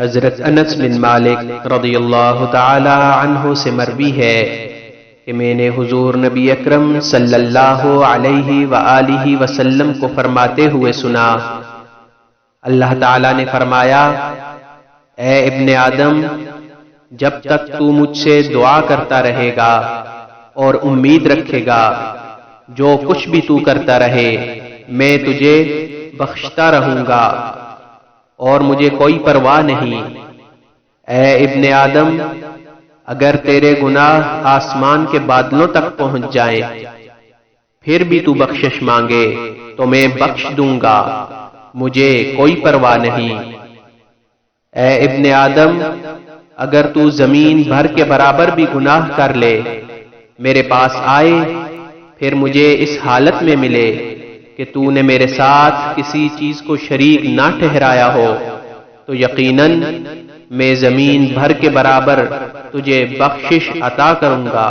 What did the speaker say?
حضرت انس بن مالک رضی اللہ تعالی عنہ سے مروی ہے کہ میں نے حضور نبی اکرم صلی اللہ علیہ وآلہ وسلم کو فرماتے ہوئے سنا، اللہ تعالی نے فرمایا، اے ابن آدم، جب تک تو مجھ سے دعا کرتا رہے گا اور امید رکھے گا، جو کچھ بھی تو کرتا رہے میں تجھے بخشتا رہوں گا اور مجھے کوئی پرواہ نہیں۔ اے ابن آدم، اگر تیرے گناہ آسمان کے بادلوں تک پہنچ جائیں پھر بھی تو بخشش مانگے تو میں بخش دوں گا، مجھے کوئی پرواہ نہیں۔ اے ابن آدم، اگر تو زمین بھر کے برابر بھی گناہ کر لے، میرے پاس آئے پھر مجھے اس حالت میں ملے کہ تو نے میرے ساتھ کسی چیز کو شریک نہ ٹھہرایا ہو، تو یقیناً میں زمین بھر کے برابر تجھے بخشش عطا کروں گا۔